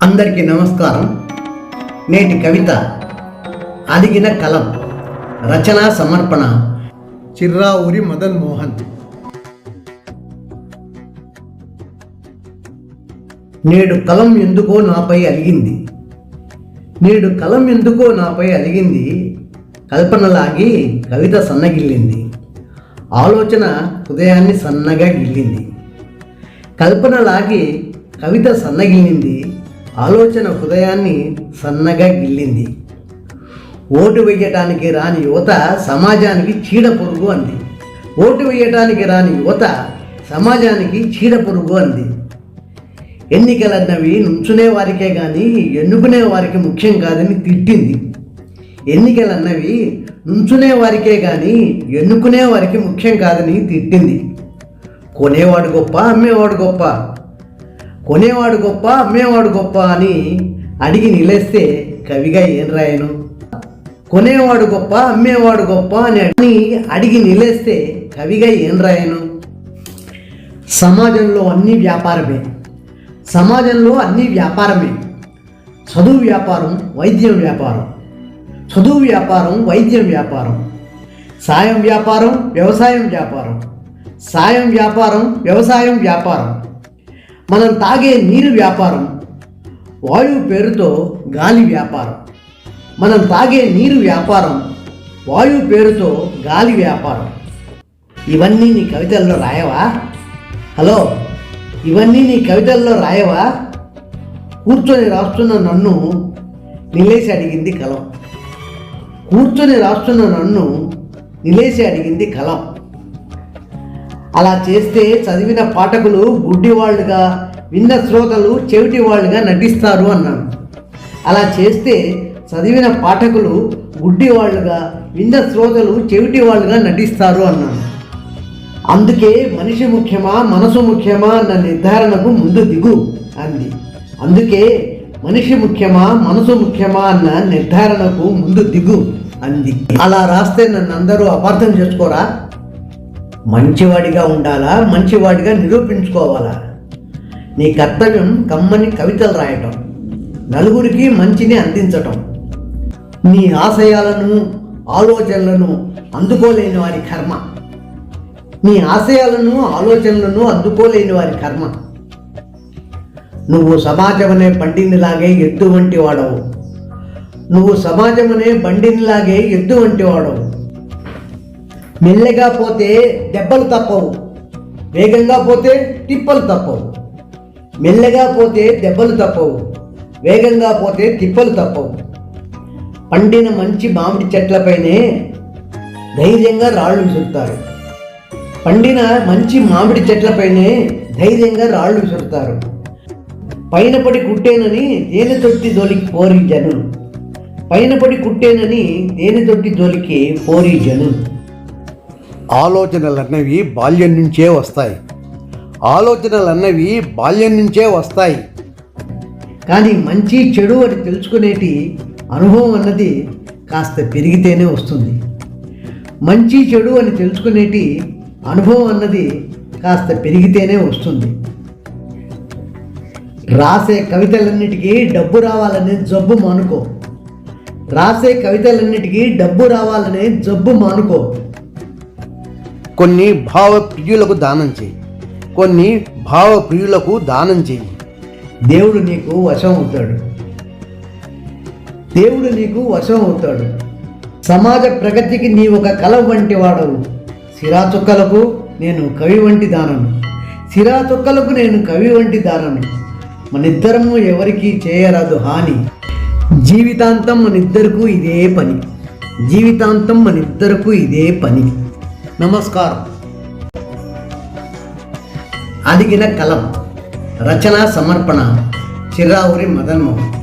అందరికీ నమస్కారం. నేటి కవిత అలిగిన కలం. రచనా సమర్పణ చిర్రావూరి మదన్ మోహన్. నేడు కలం ఎందుకో నాపై అలిగింది, నేడు కలం ఎందుకో నాపై అలిగింది. కల్పనలాగి కవిత సన్నగిల్లింది, ఆలోచన హృదయాన్ని సన్నగా గిల్లింది. కల్పనలాగి కవిత సన్నగిల్లింది, ఆలోచన హృదయాన్ని సన్నగా గిల్లింది. ఓటు వేయటానికి రాని యువత సమాజానికి చీడ పొరుగు అంది. ఓటు వేయటానికి రాని యువత సమాజానికి చీడ పొరుగు అంది. ఎన్నికలన్నవి నుంచునే వారికే కానీ ఎన్నుకునే వారికి ముఖ్యం కాదని తిట్టింది. ఎన్నికలన్నవి నుంచునే వారికే కానీ ఎన్నుకునే వారికి ముఖ్యం కాదని తిట్టింది. కొనేవాడు గొప్ప, అమ్మేవాడు గొప్ప, కొనేవాడు గొప్ప, అమ్మేవాడు గొప్ప అని అడిగి నిలేస్తే కవిగా ఏం రాయను? కొనేవాడు గొప్ప, అమ్మేవాడు గొప్ప అని అడిగి నిలేస్తే కవిగా ఏం రాయను? సమాజంలో అన్ని వ్యాపారమే, సమాజంలో అన్ని వ్యాపారమే. చదువు వ్యాపారం, వైద్యం వ్యాపారం, చదువు వ్యాపారం, వైద్యం వ్యాపారం. సాయం వ్యాపారం, వ్యవసాయం వ్యాపారం, సాయం వ్యాపారం, వ్యవసాయం వ్యాపారం. మనం తాగే నీరు వ్యాపారం, వాయువు పేరుతో గాలి వ్యాపారం. మనం తాగే నీరు వ్యాపారం, వాయువు పేరుతో గాలి వ్యాపారం. ఇవన్నీ నీ కవితల్లో రాయవా? హలో, ఇవన్నీ నీ కవితల్లో రాయవా? కూర్చొని రాస్తున్న నన్ను నిలేసి అడిగింది కలం. కూర్చొని రాస్తున్న నన్ను నిలేసి అడిగింది కలం. అలా చేస్తే చదివిన పాఠకులు గుడ్డివాళ్ళుగా, విన్న శ్రోతలు చెవిటివాళ్ళుగా నటిస్తారు అన్నాను. అలా చేస్తే చదివిన పాఠకులు గుడ్డివాళ్ళుగా, విన్న శ్రోతలు చెవిటివాళ్ళుగా నటిస్తారు అన్నాను. అందుకే మనిషి ముఖ్యమా, మనసు ముఖ్యమా అన్న నిర్ధారణకు ముందు దిగు అంది. అందుకే మనిషి ముఖ్యమా, మనసు ముఖ్యమా అన్న నిర్ధారణకు ముందు దిగు అంది. అలా రాస్తే నన్ను అందరూ అపార్థం చేసుకోరా? మంచివాడిగా ఉండాలా, మంచివాడిగా నిరూపించుకోవాలా? నీ కర్తవ్యం కమ్మని కవితలు రాయటం, నలుగురికి మంచిని అందించటం. నీ ఆశయాలను, ఆలోచనలను అందుకోలేని వారి కర్మ. నీ ఆశయాలను, ఆలోచనలను అందుకోలేని వారి కర్మ. నువ్వు సమాజమనే బండినిలాగే ఎద్దు వంటి వాడవు. నువ్వు సమాజమనే బండినిలాగే ఎద్దు వంటి వాడవు. మెల్లగా పోతే దెబ్బలు తప్పవు, వేగంగా పోతే తిప్పలు తప్పవు. మెల్లగా పోతే దెబ్బలు తప్పవు, వేగంగా పోతే తిప్పలు తప్పవు. పండిన మంచి మామిడి చెట్లపైనే ధైర్యంగా రాళ్ళు విసురుతారు. పండిన మంచి మామిడి చెట్లపైనే ధైర్యంగా రాళ్ళు విసురుతారు. పైన పడి కుట్టేనని తేనె తొట్టి జోలికి పోరి జనులు. పైన పడి కుట్టేనని తేనె తొట్టి జోలికి పోరి జనులు. ఆలోచనలన్నవి బాల్యం నుంచే వస్తాయి, ఆలోచనలన్నవి బాల్యం నుంచే వస్తాయి. కానీ మంచి చెడు అని తెలుసుకునేటి అనుభవం అన్నది కాస్త పెరిగితేనే వస్తుంది. మంచి చెడు అని తెలుసుకునేటి అనుభవం అన్నది కాస్త పెరిగితేనే వస్తుంది. రాసే కవితలన్నిటికీ డబ్బు రావాలనే జబ్బు మానుకో. రాసే కవితలన్నిటికీ డబ్బు రావాలనే జబ్బు మానుకో. కొన్ని భావప్రియులకు దానం చేయి, కొన్ని భావప్రియులకు దానం చేయి. దేవుడు నీకు వశం అవుతాడు, దేవుడు నీకు వశం అవుతాడు. సమాజ ప్రగతికి నీ ఒక కల వంటి వాడవు. సిరాచుక్కలకు నేను కవి వంటి దానను, సిరాచుక్కలకు నేను కవి వంటి దానను. మనిద్దరము ఎవరికి చేయరాదు హాని. జీవితాంతం మనిద్దరకు ఇదే పని, జీవితాంతం మనిద్దరకు ఇదే పని. నమస్కారం. అలిగిన కలం. రచనా సమర్పణ చిర్రావూరి మదన్ మోహన్.